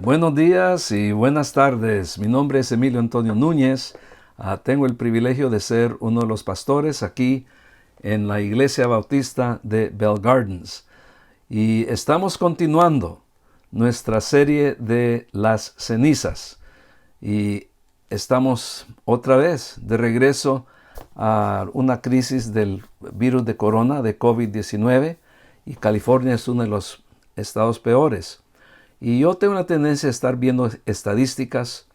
Buenos días y buenas tardes. Mi nombre es Emilio Antonio Núñez. Tengo el privilegio de ser uno de los pastores aquí en la Iglesia Bautista de Bell Gardens. Y estamos continuando nuestra serie de las cenizas. Y estamos otra vez de regreso a una crisis del virus de corona, de COVID-19. Y California es uno de los estados peores. Y yo tengo una tendencia a estar viendo estadísticas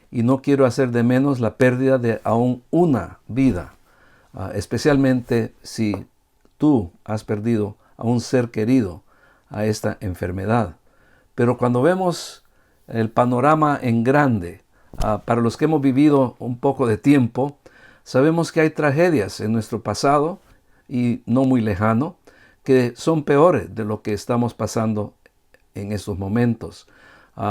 y no quiero hacer de menos la pérdida de aún una vida, especialmente si tú has perdido a un ser querido a esta enfermedad. Pero cuando vemos el panorama en grande, para los que hemos vivido un poco de tiempo, sabemos que hay tragedias en nuestro pasado y no muy lejano, que son peores de lo que estamos pasando en estos momentos.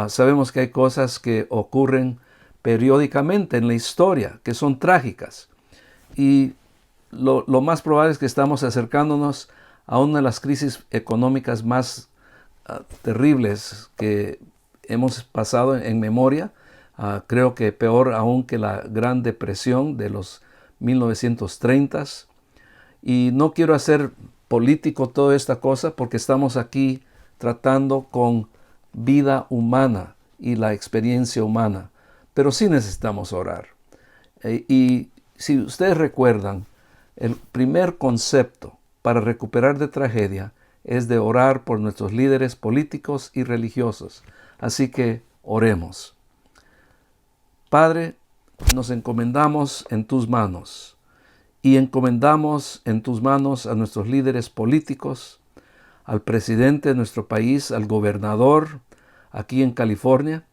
Sabemos que hay cosas que ocurren periódicamente en la historia, que son trágicas. Y lo más probable es que estamos acercándonos a una de las crisis económicas más terribles que hemos pasado en memoria. Creo que peor aún que la Gran Depresión de los 1930s. Y no quiero hacer político toda esta cosa porque estamos aquí tratando con vida humana y la experiencia humana. Pero sí necesitamos orar. Y si ustedes recuerdan, el primer concepto para recuperar de tragedia es de orar por nuestros líderes políticos y religiosos. Así que oremos. Padre, nos encomendamos en tus manos y encomendamos en tus manos a nuestros líderes políticos, al presidente de nuestro país, al gobernador aquí en California,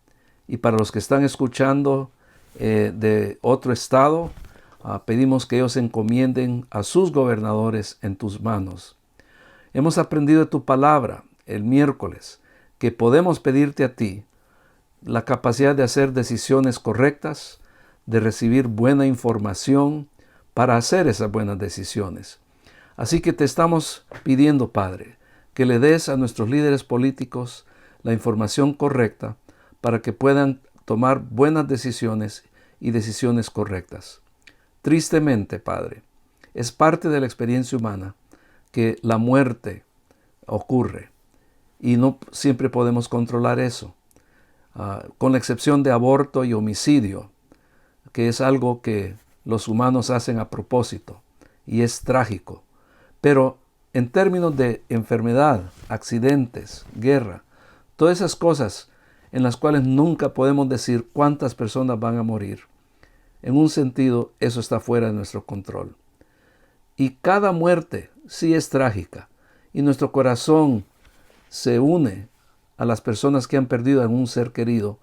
y para los que están escuchando de otro estado, pedimos que ellos encomienden a sus gobernadores en tus manos. Hemos aprendido de tu palabra el miércoles que podemos pedirte a ti la capacidad de hacer decisiones correctas, de recibir buena información para hacer esas buenas decisiones. Así que te estamos pidiendo, Padre, que le des a nuestros líderes políticos la información correcta para que puedan tomar buenas decisiones y decisiones correctas. Tristemente, Padre, es parte de la experiencia humana que la muerte ocurre y no siempre podemos controlar eso, con la excepción de aborto y homicidio, que es algo que los humanos hacen a propósito y es trágico. Pero en términos de enfermedad, accidentes, guerra, todas esas cosas en las cuales nunca podemos decir cuántas personas van a morir, en un sentido eso está fuera de nuestro control. Y cada muerte sí es trágica y nuestro corazón se une a las personas que han perdido a un ser querido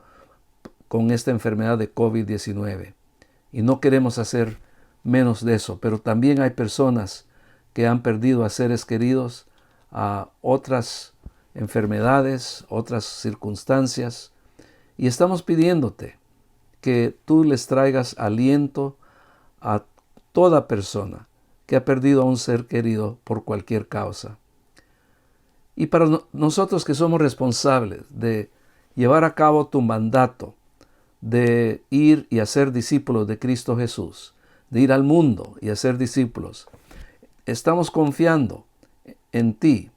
con esta enfermedad de COVID-19. Y no queremos hacer menos de eso, pero también hay personas que han perdido a seres queridos, a otras enfermedades, otras circunstancias, y estamos pidiéndote que tú les traigas aliento a toda persona que ha perdido a un ser querido por cualquier causa. Y para nosotros que somos responsables de llevar a cabo tu mandato, de ir y hacer discípulos de Cristo Jesús, de ir al mundo y hacer discípulos, estamos confiando en ti,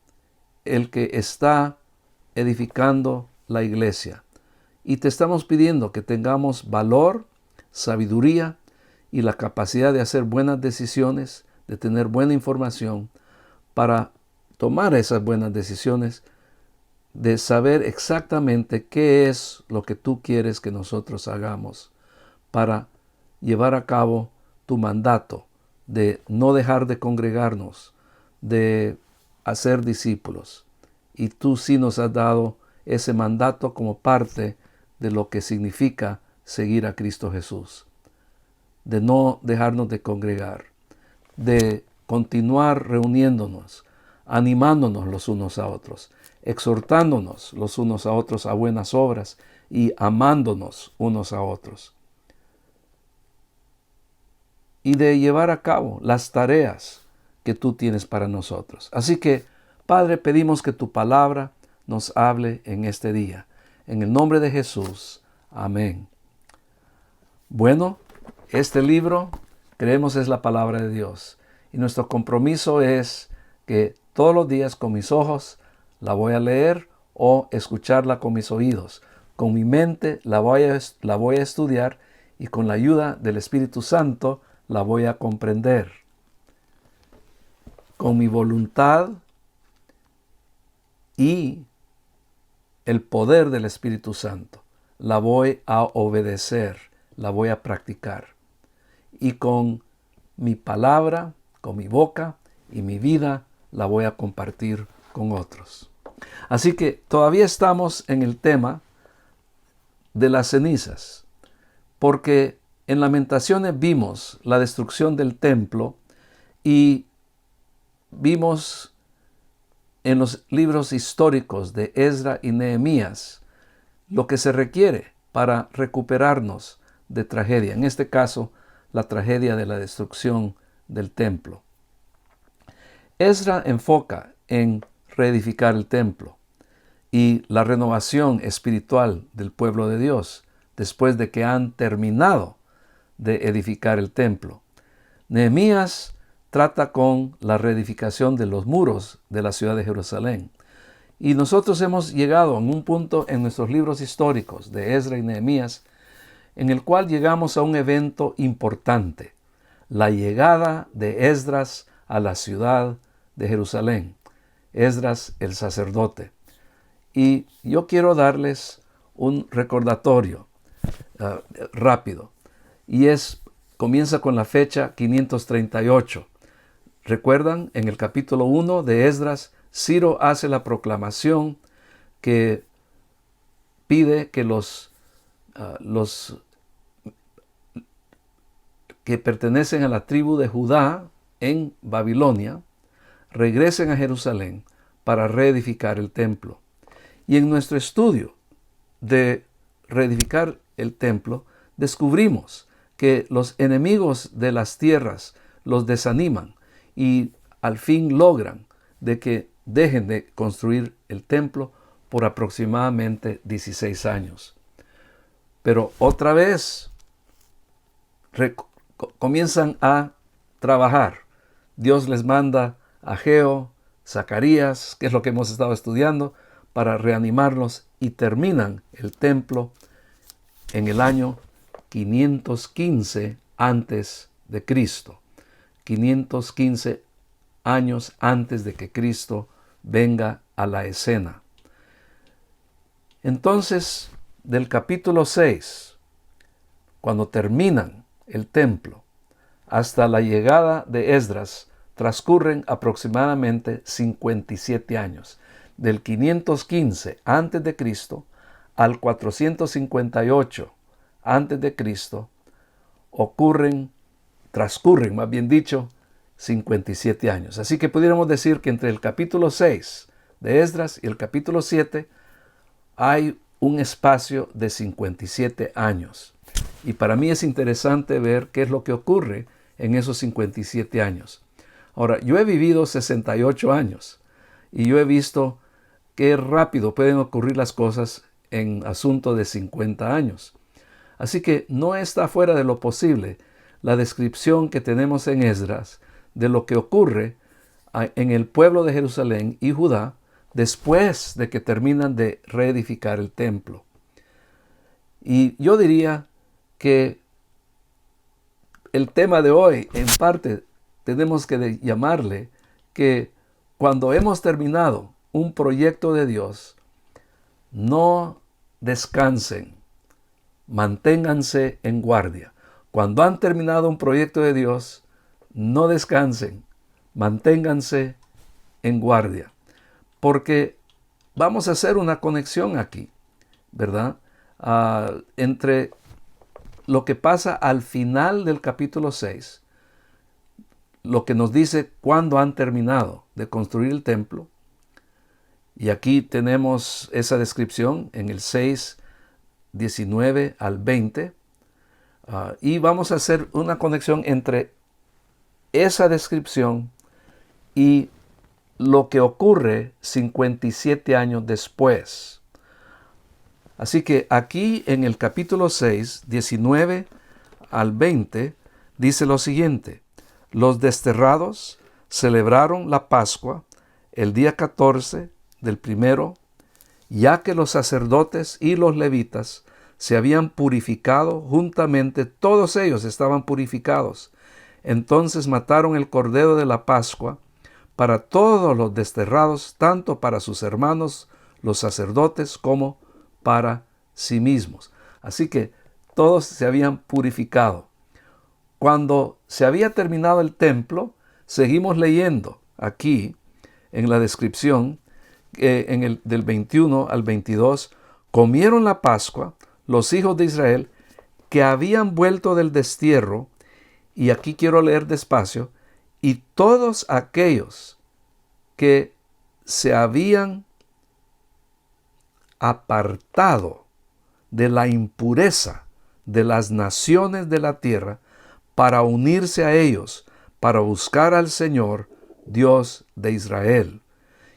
el que está edificando la iglesia. Y te estamos pidiendo que tengamos valor, sabiduría y la capacidad de hacer buenas decisiones, de tener buena información para tomar esas buenas decisiones, de saber exactamente qué es lo que tú quieres que nosotros hagamos para llevar a cabo tu mandato de no dejar de congregarnos, de hacer discípulos. Y tú sí nos has dado ese mandato como parte de lo que significa seguir a Cristo Jesús. De no dejarnos de congregar, de continuar reuniéndonos, animándonos los unos a otros, exhortándonos los unos a otros a buenas obras y amándonos unos a otros. Y de llevar a cabo las tareas que tú tienes para nosotros. Así que, Padre, pedimos que tu palabra nos hable en este día. En el nombre de Jesús. Amén. Bueno, este libro creemos es la palabra de Dios. Y nuestro compromiso es que todos los días con mis ojos la voy a leer o escucharla con mis oídos. Con mi mente la voy a estudiar y con la ayuda del Espíritu Santo la voy a comprender. Con mi voluntad y el poder del Espíritu Santo la voy a obedecer, la voy a practicar. Y con mi palabra, con mi boca y mi vida la voy a compartir con otros. Así que todavía estamos en el tema de las cenizas, porque en Lamentaciones vimos la destrucción del templo y vimos en los libros históricos de Esdras y Nehemías lo que se requiere para recuperarnos de tragedia, en este caso la tragedia de la destrucción del templo. Esdras enfoca en reedificar el templo y la renovación espiritual del pueblo de Dios después de que han terminado de edificar el templo. Nehemías trata con la reedificación de los muros de la ciudad de Jerusalén. Y nosotros hemos llegado a un punto en nuestros libros históricos de Esdras y Nehemías en el cual llegamos a un evento importante, la llegada de Esdras a la ciudad de Jerusalén, Esdras el sacerdote. Y yo quiero darles un recordatorio rápido, y comienza con la fecha 538. ¿Recuerdan? En el capítulo 1 de Esdras, Ciro hace la proclamación que pide que los que pertenecen a la tribu de Judá en Babilonia regresen a Jerusalén para reedificar el templo. Y en nuestro estudio de reedificar el templo, descubrimos que los enemigos de las tierras los desaniman y al fin logran de que dejen de construir el templo por aproximadamente 16 años. Pero otra vez comienzan a trabajar. Dios les manda a Ageo, Zacarías, que es lo que hemos estado estudiando, para reanimarlos y terminan el templo en el año 515 antes de Cristo. 515 años antes de que Cristo venga a la escena. Entonces, del capítulo 6, cuando terminan el templo, hasta la llegada de Esdras, transcurren aproximadamente 57 años. Del 515 antes de Cristo al 458 antes de Cristo transcurren, más bien dicho, 57 años. Así que pudiéramos decir que entre el capítulo 6 de Esdras y el capítulo 7 hay un espacio de 57 años. Y para mí es interesante ver qué es lo que ocurre en esos 57 años. Ahora, yo he vivido 68 años y yo he visto qué rápido pueden ocurrir las cosas en asunto de 50 años. Así que no está fuera de lo posible la descripción que tenemos en Esdras de lo que ocurre en el pueblo de Jerusalén y Judá después de que terminan de reedificar el templo. Y yo diría que el tema de hoy, en parte, tenemos que llamarle que cuando hemos terminado un proyecto de Dios, no descansen, manténganse en guardia. Cuando han terminado un proyecto de Dios, no descansen, manténganse en guardia. Porque vamos a hacer una conexión aquí, ¿verdad? Entre lo que pasa al final del capítulo 6, lo que nos dice cuándo han terminado de construir el templo. Y aquí tenemos esa descripción en el 6, 19 al 20. Y vamos a hacer una conexión entre esa descripción y lo que ocurre 57 años después. Así que aquí en el capítulo 6, 19 al 20, dice lo siguiente: los desterrados celebraron la Pascua el día 14 del primero, ya que los sacerdotes y los levitas se habían purificado juntamente, todos ellos estaban purificados. Entonces mataron el cordero de la Pascua para todos los desterrados, tanto para sus hermanos, los sacerdotes, como para sí mismos. Así que todos se habían purificado. Cuando se había terminado el templo, seguimos leyendo aquí en la descripción, del 21 al 22, comieron la Pascua los hijos de Israel que habían vuelto del destierro, y aquí quiero leer despacio, y todos aquellos que se habían apartado de la impureza de las naciones de la tierra para unirse a ellos, para buscar al Señor, Dios de Israel.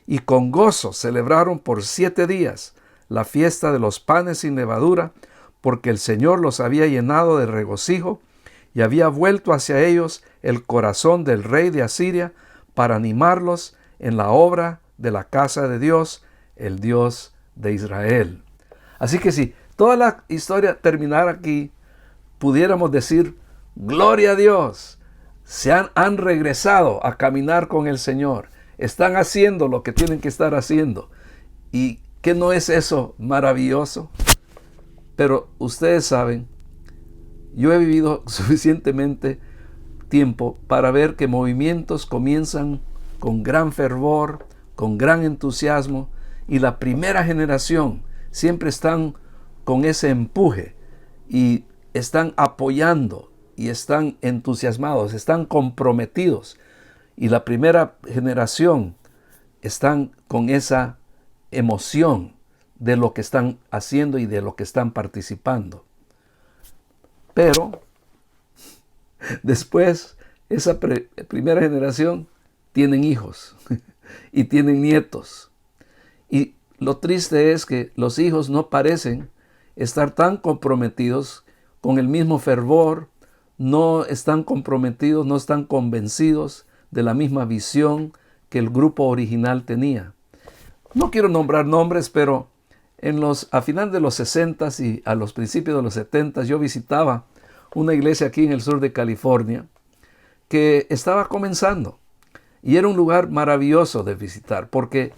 Y con gozo celebraron por 7 días la fiesta de los panes sin levadura, porque el Señor los había llenado de regocijo y había vuelto hacia ellos el corazón del rey de Asiria para animarlos en la obra de la casa de Dios, el Dios de Israel. Así que si toda la historia terminara aquí, pudiéramos decir: gloria a Dios, han regresado a caminar con el Señor, están haciendo lo que tienen que estar haciendo. ¿Y qué no es eso maravilloso? Pero ustedes saben, yo he vivido suficientemente tiempo para ver que movimientos comienzan con gran fervor, con gran entusiasmo, y la primera generación siempre están con ese empuje y están apoyando y están entusiasmados, están comprometidos. Y la primera generación están con esa emoción de lo que están haciendo y de lo que están participando. Pero después, esa primera generación tienen hijos y tienen nietos. Y lo triste es que los hijos no parecen estar tan comprometidos con el mismo fervor, no están comprometidos, no están convencidos de la misma visión que el grupo original tenía. No quiero nombrar nombres, pero a final de los 60s y a los principios de los 70s, yo visitaba una iglesia aquí en el sur de California que estaba comenzando, y era un lugar maravilloso de visitar porque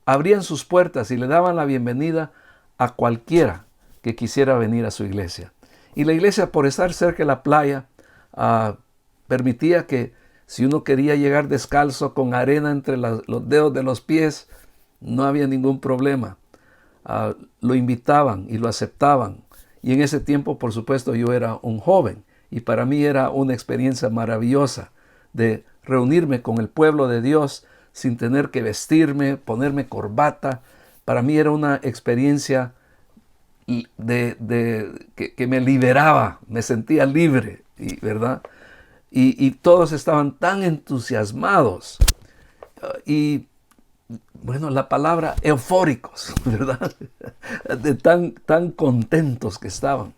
abrían sus puertas y le daban la bienvenida a cualquiera que quisiera venir a su iglesia. Y la iglesia, por estar cerca de la playa, permitía que si uno quería llegar descalzo con arena entre los dedos de los pies, no había ningún problema. Lo invitaban y lo aceptaban. Y en ese tiempo, por supuesto, yo era un joven, y para mí era una experiencia maravillosa de reunirme con el pueblo de Dios sin tener que vestirme, ponerme corbata. Para mí era una experiencia que me liberaba, me sentía libre, ¿verdad? Y todos estaban tan entusiasmados. Y bueno, la palabra eufóricos, ¿verdad? De tan contentos que estaban.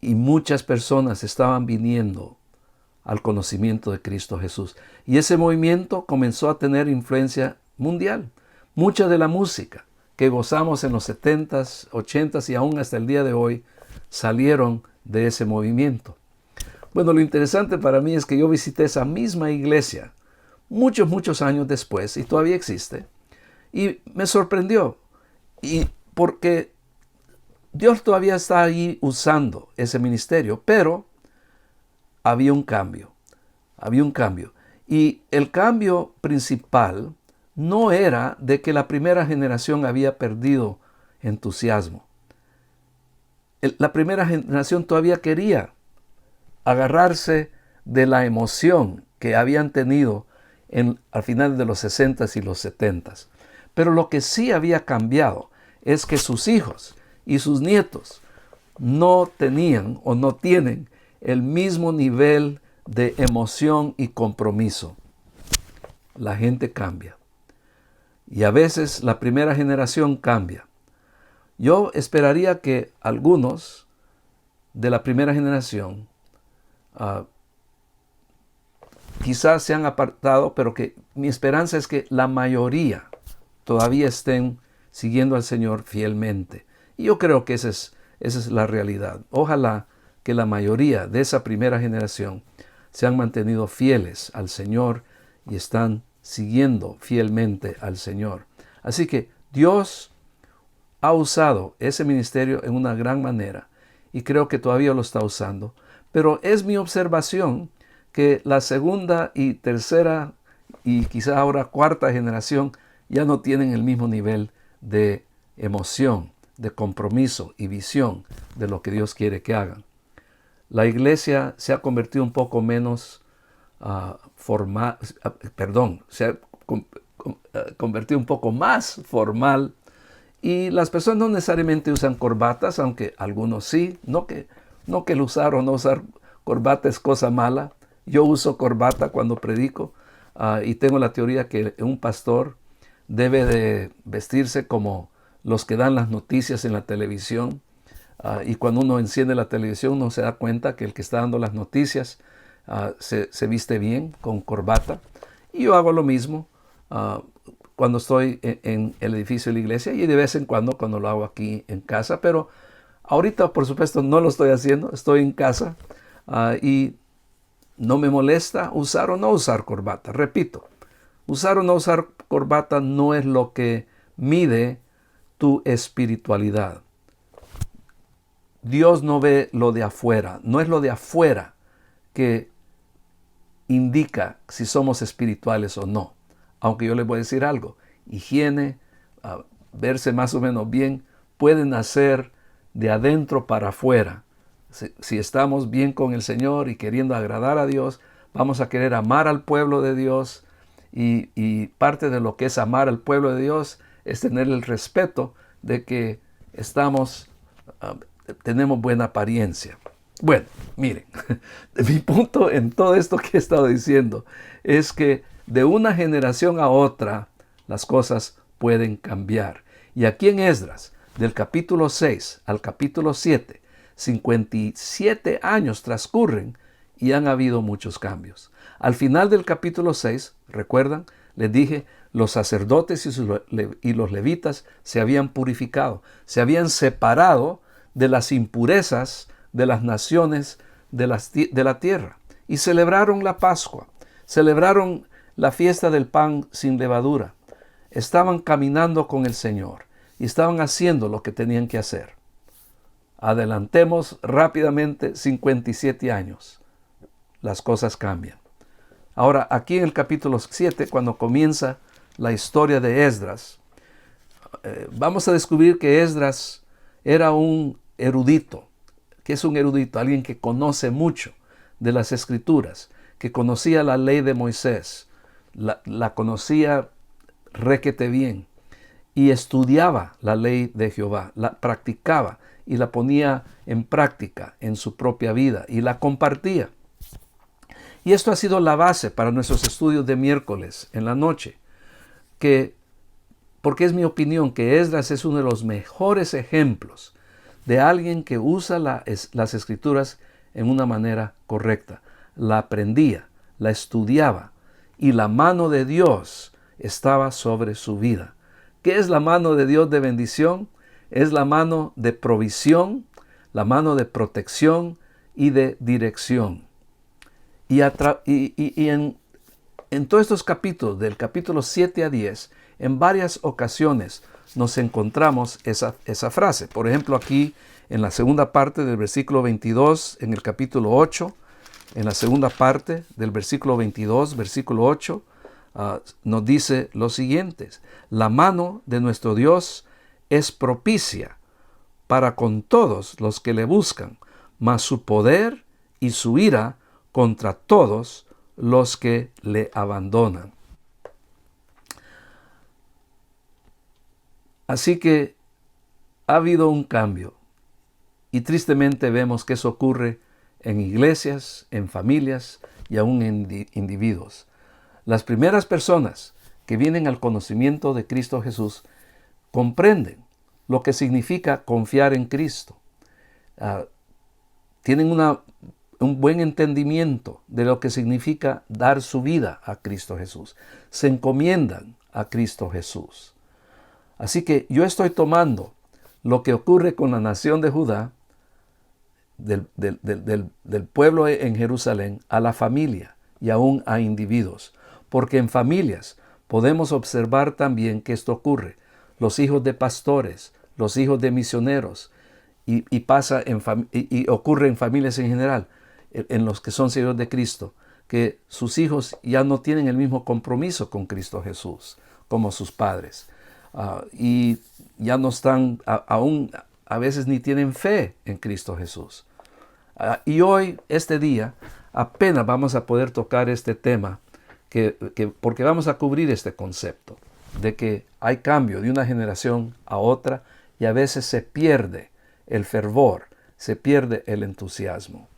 Y muchas personas estaban viniendo al conocimiento de Cristo Jesús. Y ese movimiento comenzó a tener influencia mundial. Mucha de la música que gozamos en los 70s, 80s y aún hasta el día de hoy salieron de ese movimiento. Bueno, lo interesante para mí es que yo visité esa misma iglesia muchos años después, y todavía existe, y me sorprendió, y porque Dios todavía está ahí usando ese ministerio, pero había un cambio, y el cambio principal no era de que la primera generación había perdido entusiasmo. La primera generación todavía quería agarrarse de la emoción que habían tenido al final de los 60s y los 70s. Pero lo que sí había cambiado es que sus hijos y sus nietos no tenían o no tienen el mismo nivel de emoción y compromiso. La gente cambia. Y a veces la primera generación cambia. Yo esperaría que algunos de la primera generación quizás se han apartado, pero que mi esperanza es que la mayoría todavía estén siguiendo al Señor fielmente. Y yo creo que esa es la realidad. Ojalá que la mayoría de esa primera generación se han mantenido fieles al Señor y están siguiendo fielmente al Señor. Así que Dios ha usado ese ministerio en una gran manera y creo que todavía lo está usando. Pero es mi observación que la segunda y tercera y quizá ahora cuarta generación ya no tienen el mismo nivel de emoción, de compromiso y visión de lo que Dios quiere que hagan. La iglesia se ha convertido un poco menos se ha convertido un poco más formal y las personas no necesariamente usan corbatas, aunque algunos sí. No que el usar o no usar corbata es cosa mala. Yo uso corbata cuando predico y tengo la teoría que un pastor debe de vestirse como los que dan las noticias en la televisión. Y cuando uno enciende la televisión uno se da cuenta que el que está dando las noticias se viste bien con corbata. Y yo hago lo mismo cuando estoy en el edificio de la iglesia y de vez en cuando lo hago aquí en casa. Pero ahorita, por supuesto, no lo estoy haciendo. Estoy en casa y no me molesta usar o no usar corbata. Repito, usar o no usar corbata no es lo que mide tu espiritualidad. Dios no ve lo de afuera. No es lo de afuera que indica si somos espirituales o no. Aunque yo les voy a decir algo. Higiene, verse más o menos bien, pueden hacer de adentro para afuera. Si estamos bien con el Señor y queriendo agradar a Dios, vamos a querer amar al pueblo de Dios. Y parte de lo que es amar al pueblo de Dios es tener el respeto de que tenemos buena apariencia. Bueno, miren, mi punto en todo esto que he estado diciendo es que de una generación a otra las cosas pueden cambiar. Y aquí en Esdras, del capítulo 6 al capítulo 7, 57 años transcurren y han habido muchos cambios. Al final del capítulo 6, ¿recuerdan? Les dije, los sacerdotes y los levitas se habían purificado, se habían separado de las impurezas de las naciones de la tierra y celebraron la Pascua, celebraron la fiesta del pan sin levadura. Estaban caminando con el Señor y estaban haciendo lo que tenían que hacer. Adelantemos rápidamente 57 años. Las cosas cambian. Ahora, aquí en el capítulo 7, cuando comienza la historia de Esdras, vamos a descubrir que Esdras era un erudito. ¿Qué es un erudito? Alguien que conoce mucho de las Escrituras, que conocía la ley de Moisés, la conocía requete bien y estudiaba la ley de Jehová, la practicaba y la ponía en práctica en su propia vida y la compartía. Y esto ha sido la base para nuestros estudios de miércoles en la noche, porque es mi opinión que Esdras es uno de los mejores ejemplos de alguien que usa las Escrituras en una manera correcta. La aprendía, la estudiaba y la mano de Dios estaba sobre su vida. ¿Qué es la mano de Dios de bendición? Es la mano de provisión, la mano de protección y de dirección. Y en todos estos capítulos, del capítulo 7 a 10, en varias ocasiones nos encontramos esa frase. Por ejemplo, aquí en la segunda parte del versículo 22, en el capítulo 8, en la segunda parte del versículo 22, versículo 8, nos dice lo siguiente: la mano de nuestro Dios es propicia para con todos los que le buscan, mas su poder y su ira contra todos los que le abandonan. Así que ha habido un cambio y tristemente vemos que eso ocurre en iglesias, en familias y aún en individuos. Las primeras personas que vienen al conocimiento de Cristo Jesús comprenden lo que significa confiar en Cristo. Tienen un buen entendimiento de lo que significa dar su vida a Cristo Jesús. Se encomiendan a Cristo Jesús. Así que yo estoy tomando lo que ocurre con la nación de Judá, del pueblo en Jerusalén, a la familia y aún a individuos. Porque en familias podemos observar también que esto ocurre. Los hijos de pastores, los hijos de misioneros, y ocurre en familias en general, en los que son seguidores de Cristo, que sus hijos ya no tienen el mismo compromiso con Cristo Jesús como sus padres. Y ya no están, aún a veces ni tienen fe en Cristo Jesús. Y hoy, este día, apenas vamos a poder tocar este tema, porque vamos a cubrir este concepto de que hay cambio de una generación a otra y a veces se pierde el fervor, se pierde el entusiasmo.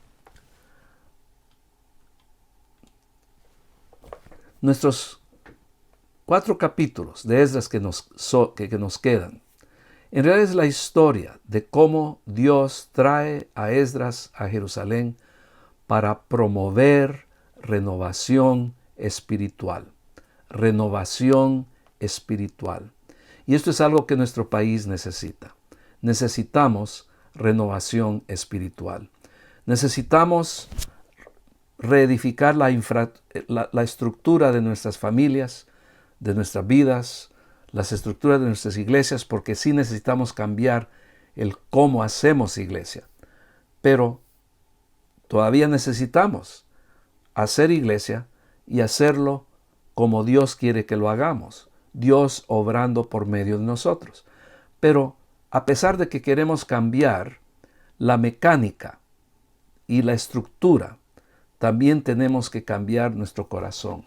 Nuestros 4 capítulos de Esdras que nos quedan, en realidad es la historia de cómo Dios trae a Esdras a Jerusalén para promover renovación espiritual. Renovación espiritual. Y esto es algo que nuestro país necesita. Necesitamos renovación espiritual. Necesitamos reedificar la estructura de nuestras familias, de nuestras vidas, las estructuras de nuestras iglesias, porque sí necesitamos cambiar el cómo hacemos iglesia. Pero todavía necesitamos hacer iglesia y hacerlo como Dios quiere que lo hagamos. Dios obrando por medio de nosotros. Pero a pesar de que queremos cambiar la mecánica y la estructura, también tenemos que cambiar nuestro corazón.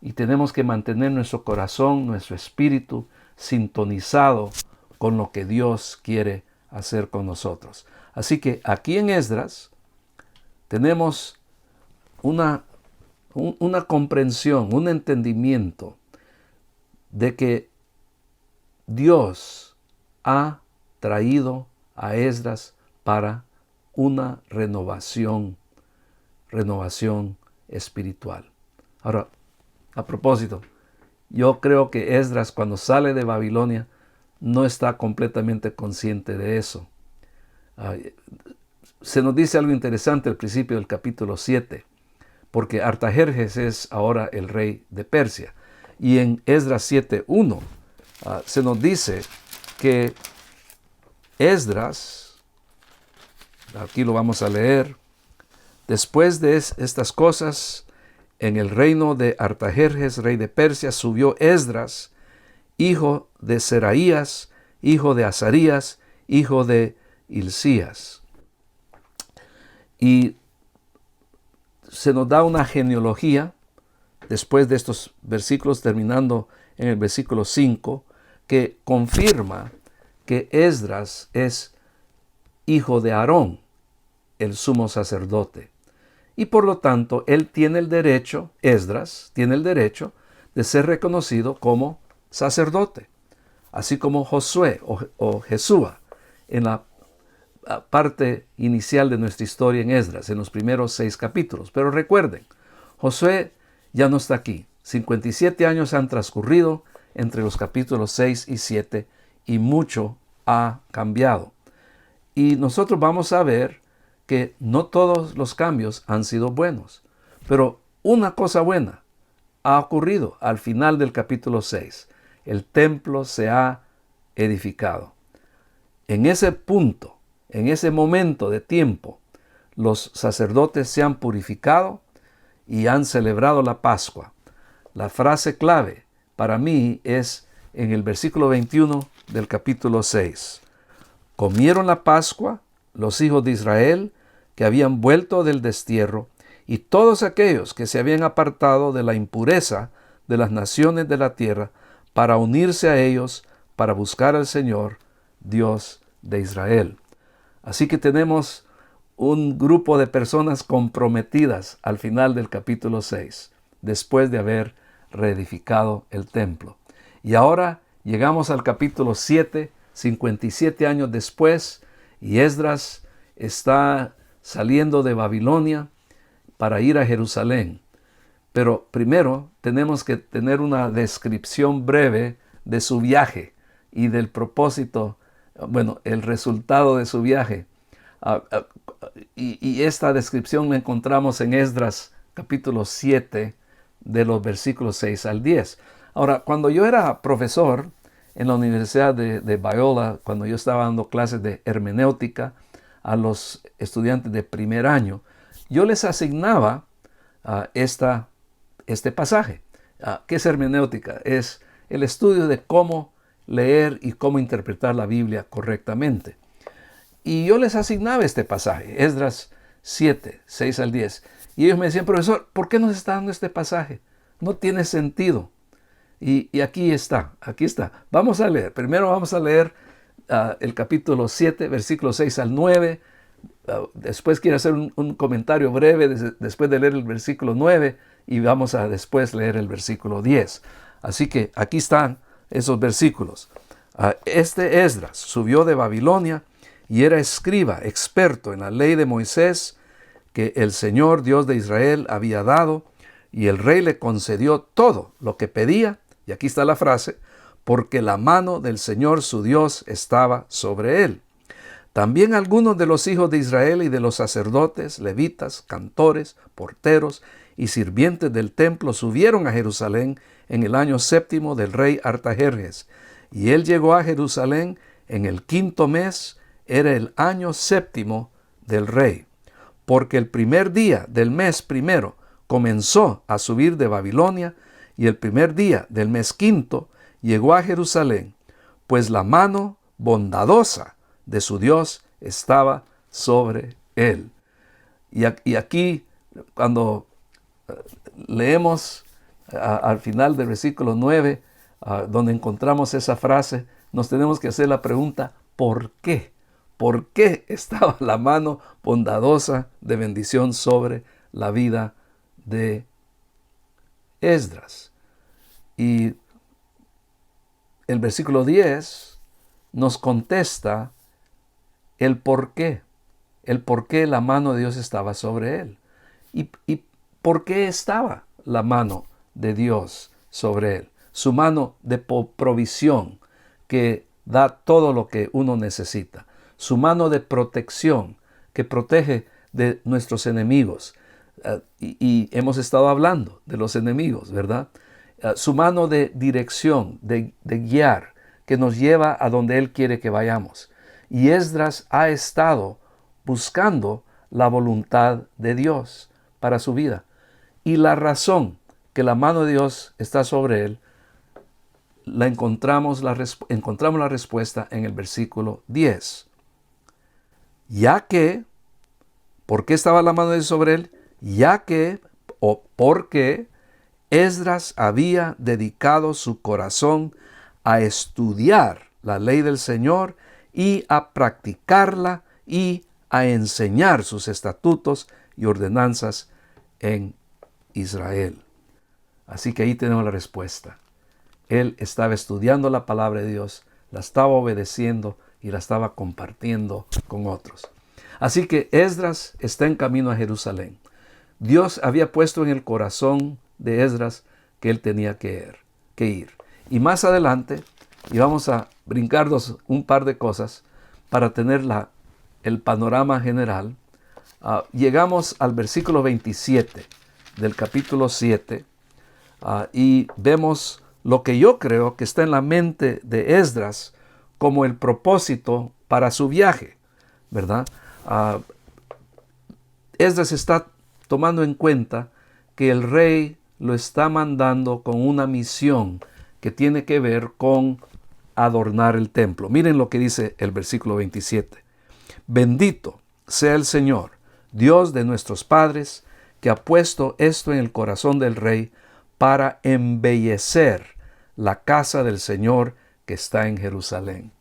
Y tenemos que mantener nuestro corazón, nuestro espíritu, sintonizado con lo que Dios quiere hacer con nosotros. Así que aquí en Esdras tenemos una comprensión, un entendimiento de que Dios ha traído a Esdras para una renovación espiritual. Ahora, a propósito, yo creo que Esdras, cuando sale de Babilonia, no está completamente consciente de eso. Se nos dice algo interesante al principio del capítulo 7, porque Artajerjes es ahora el rey de Persia. Y en Esdras 7:1 se nos dice que Esdras, aquí lo vamos a leer, después de estas cosas, en el reino de Artajerjes, rey de Persia, subió Esdras, hijo de Seraías, hijo de Azarías, hijo de Hilcías. Y se nos da una genealogía, después de estos versículos, terminando en el versículo 5, que confirma que Esdras es hijo de Aarón, el sumo sacerdote. Y por lo tanto, él tiene el derecho, Esdras tiene el derecho de ser reconocido como sacerdote, así como Josué o Jesúa en la parte inicial de nuestra historia en Esdras, en los primeros 6 capítulos. Pero recuerden, Josué ya no está aquí. 57 años han transcurrido entre los capítulos 6 y 7 y mucho ha cambiado. Y nosotros vamos a ver que no todos los cambios han sido buenos, pero una cosa buena ha ocurrido al final del capítulo 6. El templo se ha edificado. En ese punto, en ese momento de tiempo, los sacerdotes se han purificado y han celebrado la Pascua. La frase clave para mí es en el versículo 21 del capítulo 6. Comieron la Pascua los hijos de Israel que habían vuelto del destierro y todos aquellos que se habían apartado de la impureza de las naciones de la tierra para unirse a ellos, para buscar al Señor, Dios de Israel. Así que tenemos un grupo de personas comprometidas al final del capítulo 6, después de haber reedificado el templo. Y ahora llegamos al capítulo 7, 57 años después, y Esdras está saliendo de Babilonia para ir a Jerusalén. Pero primero tenemos que tener una descripción breve de su viaje y del propósito, bueno, el resultado de su viaje. Y esta descripción la encontramos en Esdras capítulo 7, de los versículos 6 al 10. Ahora, cuando yo era profesor en la Universidad de Biola, cuando yo estaba dando clases de hermenéutica a los estudiantes de primer año, yo les asignaba este pasaje. ¿Qué es hermenéutica? Es el estudio de cómo leer y cómo interpretar la Biblia correctamente. Y yo les asignaba este pasaje, Esdras 7, 6 al 10. Y ellos me decían, profesor, ¿por qué nos está dando este pasaje? No tiene sentido. Y aquí está. Vamos a leer. Primero vamos a leer el capítulo 7, versículos 6 al 9. Después quiero hacer un comentario breve después de leer el versículo 9 y vamos a después leer el versículo 10. Así que aquí están esos versículos. Este Esdras subió de Babilonia y era escriba, experto en la ley de Moisés que el Señor Dios de Israel había dado, y el rey le concedió todo lo que pedía, y aquí está la frase, porque la mano del Señor su Dios estaba sobre él. También algunos de los hijos de Israel y de los sacerdotes, levitas, cantores, porteros y sirvientes del templo subieron a Jerusalén en el año 7 del rey Artajerjes. Y él llegó a Jerusalén en el 5º mes, era el año 7 del rey. Porque el primer día del mes primero comenzó a subir de Babilonia, y el primer día del mes 5 llegó a Jerusalén, pues la mano bondadosa de su Dios estaba sobre él. Y aquí, cuando leemos al final del versículo 9, donde encontramos esa frase, nos tenemos que hacer la pregunta, ¿por qué? ¿Por qué estaba la mano bondadosa de bendición sobre la vida de Esdras? Y el versículo 10 nos contesta el por qué la mano de Dios estaba sobre él. ¿Y por qué estaba la mano de Dios sobre él? Su mano de provisión que da todo lo que uno necesita. Su mano de protección que protege de nuestros enemigos. Y hemos estado hablando de los enemigos, ¿verdad? Su mano de dirección, de guiar, que nos lleva a donde Él quiere que vayamos. Y Esdras ha estado buscando la voluntad de Dios para su vida. Y la razón que la mano de Dios está sobre él, encontramos la respuesta en el versículo 10. Ya que, ¿por qué estaba la mano de Dios sobre él? Ya que, o porque Esdras había dedicado su corazón a estudiar la ley del Señor y a practicarla y a enseñar sus estatutos y ordenanzas en Israel. Así que ahí tenemos la respuesta. Él estaba estudiando la palabra de Dios, la estaba obedeciendo y la estaba compartiendo con otros. Así que Esdras está en camino a Jerusalén. Dios había puesto en el corazón de Esdras que él tenía que ir. Y más adelante, y vamos a brincarnos un par de cosas para tener el panorama general, llegamos al versículo 27 del capítulo 7 y vemos lo que yo creo que está en la mente de Esdras como el propósito para su viaje, ¿verdad? Esdras está tomando en cuenta que el rey lo está mandando con una misión que tiene que ver con adornar el templo. Miren lo que dice el versículo 27. Bendito sea el Señor, Dios de nuestros padres, que ha puesto esto en el corazón del rey para embellecer la casa del Señor que está en Jerusalén.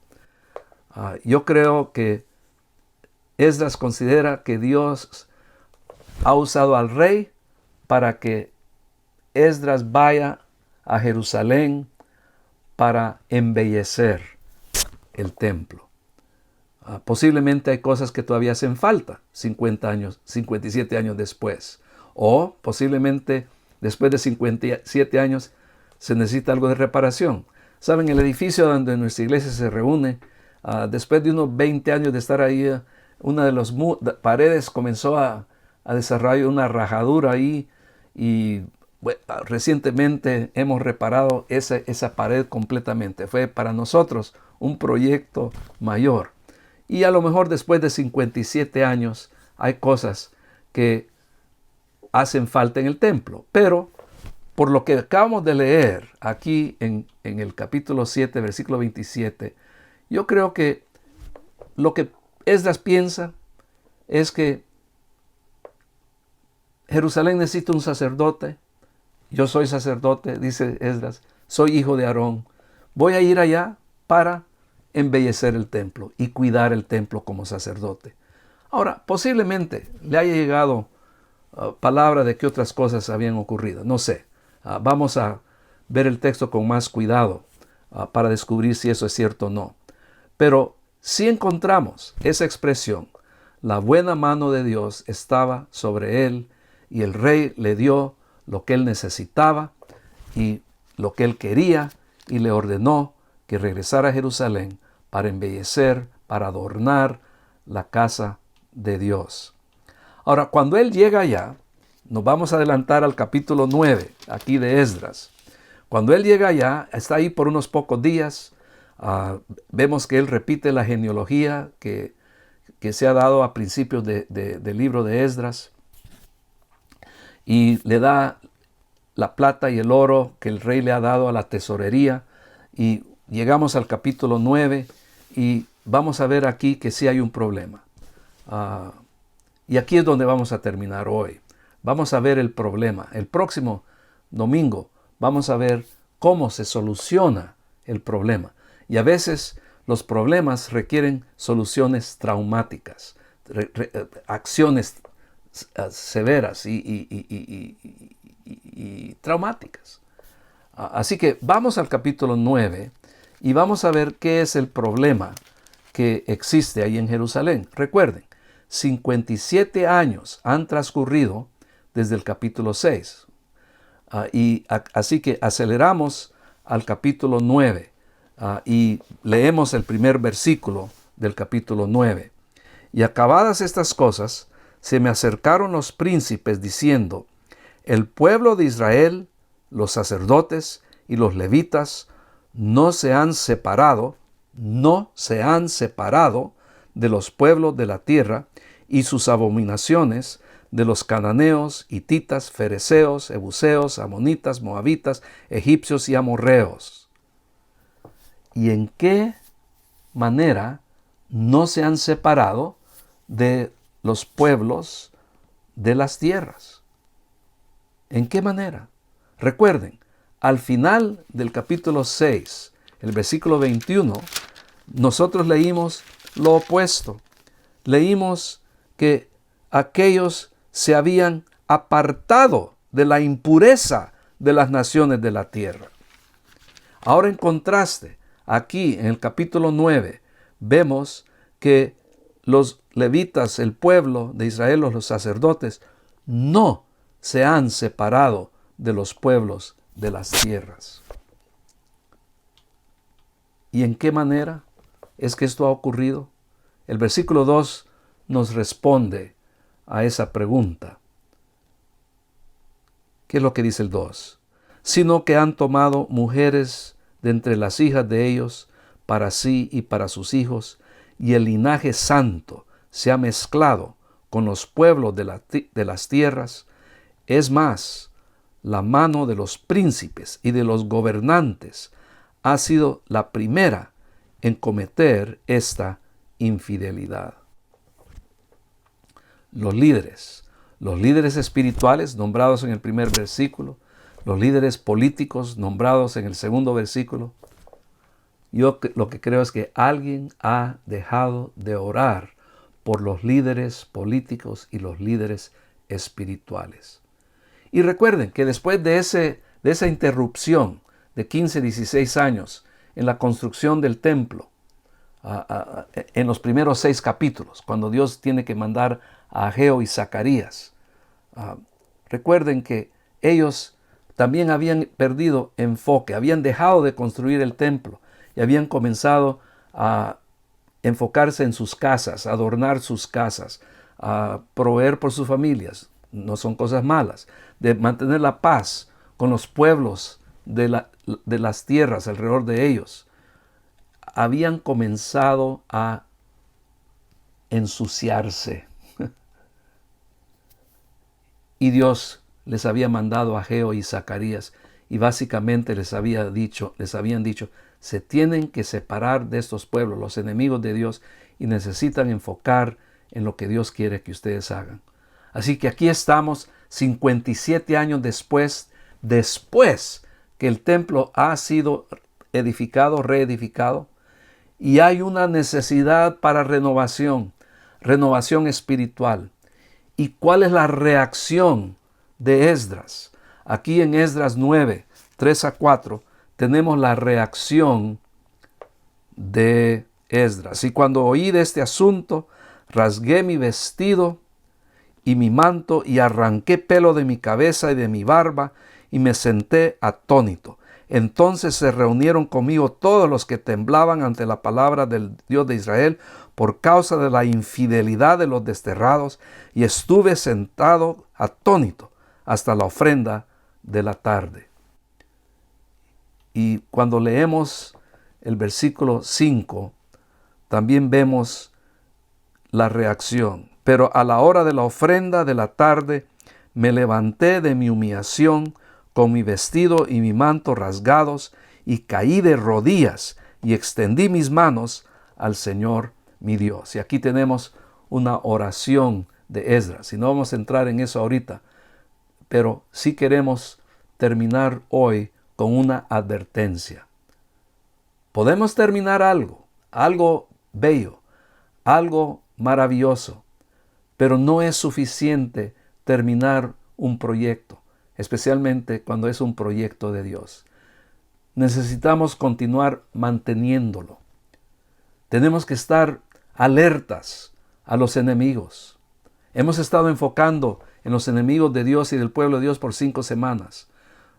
Yo creo que Esdras considera que Dios ha usado al rey para que Esdras vaya a Jerusalén para embellecer el templo. Posiblemente hay cosas que todavía hacen falta 50 años, 57 años después. O posiblemente después de 57 años se necesita algo de reparación. Saben, el edificio donde nuestra iglesia se reúne, después de unos 20 años de estar ahí, una de las paredes comenzó a desarrollar una rajadura ahí y bueno, recientemente hemos reparado esa pared completamente. Fue para nosotros un proyecto mayor. Y a lo mejor después de 57 años hay cosas que hacen falta en el templo. Pero por lo que acabamos de leer aquí en el capítulo 7, versículo 27, yo creo que lo que Esdras piensa es que Jerusalén necesita un sacerdote. Yo soy sacerdote, dice Esdras, soy hijo de Aarón. Voy a ir allá para embellecer el templo y cuidar el templo como sacerdote. Ahora, posiblemente le haya llegado palabra de que otras cosas habían ocurrido. No sé. Vamos a ver el texto con más cuidado para descubrir si eso es cierto o no. Pero si encontramos esa expresión, la buena mano de Dios estaba sobre él y el rey le dio lo que él necesitaba y lo que él quería y le ordenó que regresara a Jerusalén para embellecer, para adornar la casa de Dios. Ahora, cuando él llega allá, nos vamos a adelantar al capítulo 9, aquí de Esdras. Cuando él llega allá, está ahí por unos pocos días. Vemos que él repite la genealogía que se ha dado a principios del libro de Esdras. Y le da la plata y el oro que el rey le ha dado a la tesorería. Y llegamos al capítulo 9 y vamos a ver aquí que sí hay un problema. Y aquí es donde vamos a terminar hoy. Vamos a ver el problema. El próximo domingo vamos a ver cómo se soluciona el problema. Y a veces los problemas requieren soluciones traumáticas, acciones severas y traumáticas. Así que vamos al capítulo 9 y vamos a ver qué es el problema que existe ahí en Jerusalén. Recuerden, 57 años han transcurrido desde el capítulo 6. Así que aceleramos al capítulo 9 y leemos el primer versículo del capítulo 9. Y acabadas estas cosas, se me acercaron los príncipes diciendo: el pueblo de Israel, los sacerdotes y los levitas no se han separado de los pueblos de la tierra y sus abominaciones de los cananeos, hititas, fereceos, ebuseos, amonitas, moabitas, egipcios y amorreos. ¿Y en qué manera no se han separado de los pueblos de las tierras? ¿En qué manera? Recuerden, al final del capítulo 6, el versículo 21, nosotros leímos lo opuesto. Leímos que aquellos se habían apartado de la impureza de las naciones de la tierra. Ahora, en contraste, aquí en el capítulo 9, vemos que los levitas, el pueblo de Israel, los sacerdotes, no se han separado de los pueblos de las tierras. ¿Y en qué manera es que esto ha ocurrido? El versículo 2 nos responde a esa pregunta. ¿Qué es lo que dice el 2? Sino que han tomado mujeres de entre las hijas de ellos para sí y para sus hijos, y el linaje santo se ha mezclado con los pueblos de las tierras. Es más, la mano de los príncipes y de los gobernantes ha sido la primera en cometer esta infidelidad. Los líderes espirituales nombrados en el primer versículo, los líderes políticos nombrados en el segundo versículo. Yo lo que creo es que alguien ha dejado de orar por los líderes políticos y los líderes espirituales. Y recuerden que después de ese de esa interrupción de 15, 16 años en la construcción del templo, en los primeros 6 capítulos, cuando Dios tiene que mandar a Ageo y Zacarías. Recuerden que ellos también habían perdido enfoque, habían dejado de construir el templo y habían comenzado a enfocarse en sus casas, a adornar sus casas, a proveer por sus familias. No son cosas malas. De mantener la paz con los pueblos de las tierras alrededor de ellos. Habían comenzado a ensuciarse. Y Dios les había mandado a Ageo y Zacarías y básicamente les habían dicho, se tienen que separar de estos pueblos, los enemigos de Dios, y necesitan enfocar en lo que Dios quiere que ustedes hagan. Así que aquí estamos 57 años después que el templo ha sido edificado, reedificado, y hay una necesidad para renovación espiritual. ¿Y cuál es la reacción de Esdras? Aquí en Esdras 9, 3-4, tenemos la reacción de Esdras. Y cuando oí de este asunto, rasgué mi vestido y mi manto y arranqué pelo de mi cabeza y de mi barba y me senté atónito. Entonces se reunieron conmigo todos los que temblaban ante la palabra del Dios de Israel por causa de la infidelidad de los desterrados, y estuve sentado atónito hasta la ofrenda de la tarde. Y cuando leemos el versículo 5, también vemos la reacción. Pero a la hora de la ofrenda de la tarde me levanté de mi humillación con mi vestido y mi manto rasgados y caí de rodillas y extendí mis manos al Señor mi Dios. Y aquí tenemos una oración de Esdras. Y no vamos a entrar en eso ahorita, pero sí queremos terminar hoy con una advertencia. Podemos terminar algo bello, algo maravilloso, pero no es suficiente terminar un proyecto, especialmente cuando es un proyecto de Dios. Necesitamos continuar manteniéndolo. Tenemos que estar alertas a los enemigos. Hemos estado enfocando en los enemigos de Dios y del pueblo de Dios por 5 semanas.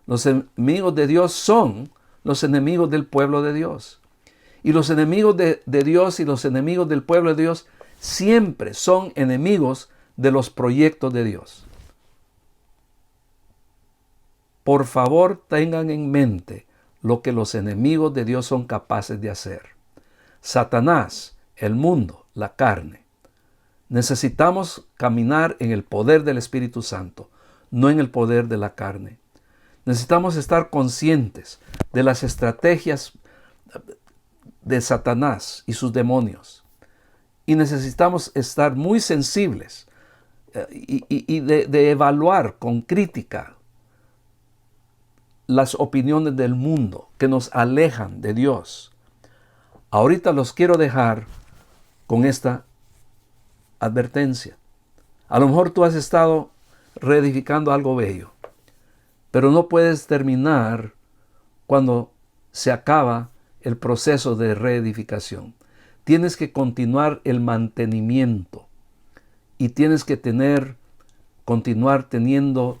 Los enemigos de Dios son los enemigos del pueblo de Dios. Y los enemigos de Dios y los enemigos del pueblo de Dios siempre son enemigos de los proyectos de Dios. Por favor, tengan en mente lo que los enemigos de Dios son capaces de hacer. Satanás, el mundo, la carne. Necesitamos caminar en el poder del Espíritu Santo, no en el poder de la carne. Necesitamos estar conscientes de las estrategias de Satanás y sus demonios. Y necesitamos estar muy sensibles y de evaluar con crítica las opiniones del mundo que nos alejan de Dios. Ahorita los quiero dejar con esta advertencia. A lo mejor tú has estado reedificando algo bello, pero no puedes terminar cuando se acaba el proceso de reedificación. Tienes que continuar el mantenimiento y tienes que continuar teniendo,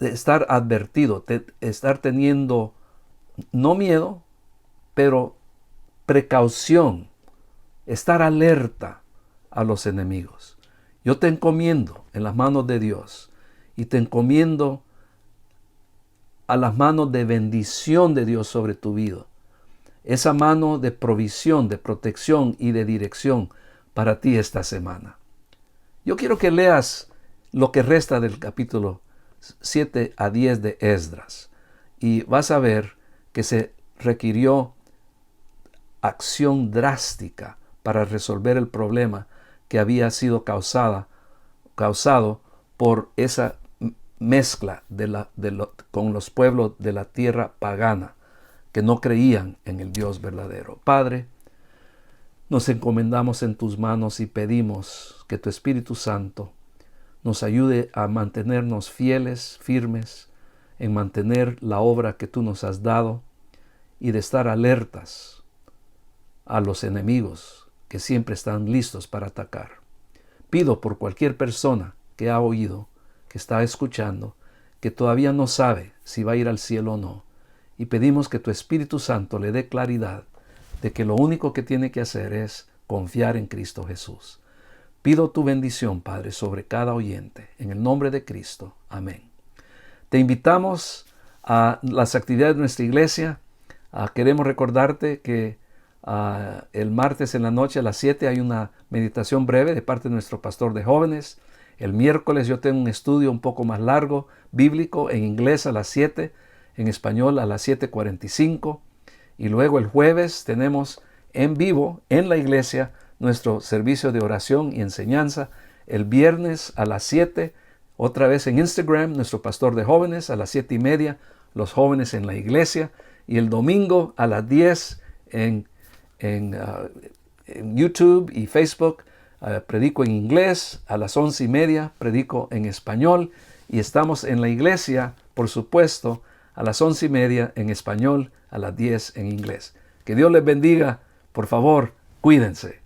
estar advertido, estar teniendo no miedo, pero precaución, estar alerta a los enemigos. Yo te encomiendo en las manos de Dios y te encomiendo a las manos de bendición de Dios sobre tu vida. Esa mano de provisión, de protección y de dirección para ti esta semana. Yo quiero que leas lo que resta del capítulo 7 a 10 de Esdras y vas a ver que se requirió acción drástica para resolver el problema que había sido causado por esa mezcla con los pueblos de la tierra pagana que no creían en el Dios verdadero. Padre, nos encomendamos en tus manos y pedimos que tu Espíritu Santo nos ayude a mantenernos fieles, firmes, en mantener la obra que tú nos has dado y de estar alertas a los enemigos que siempre están listos para atacar. Pido por cualquier persona que ha oído, que está escuchando, que todavía no sabe si va a ir al cielo o no, y pedimos que tu Espíritu Santo le dé claridad de que lo único que tiene que hacer es confiar en Cristo Jesús. Pido tu bendición, Padre, sobre cada oyente, en el nombre de Cristo. Amén. Te invitamos a las actividades de nuestra iglesia. Queremos recordarte que el martes en la noche a las 7 hay una meditación breve de parte de nuestro pastor de jóvenes. El miércoles yo tengo un estudio un poco más largo, bíblico, en inglés a las 7, en español a las 7:45. Y luego el jueves tenemos en vivo en la iglesia nuestro servicio de oración y enseñanza. El viernes a las 7, otra vez en Instagram, nuestro pastor de jóvenes a las 7:30, los jóvenes en la iglesia. Y el domingo a las 10 en YouTube y Facebook, predico en inglés. A las 11:30 predico en español. Y estamos en la iglesia, por supuesto, a las 11:30 en español, a las 10 en inglés. Que Dios les bendiga. Por favor, cuídense.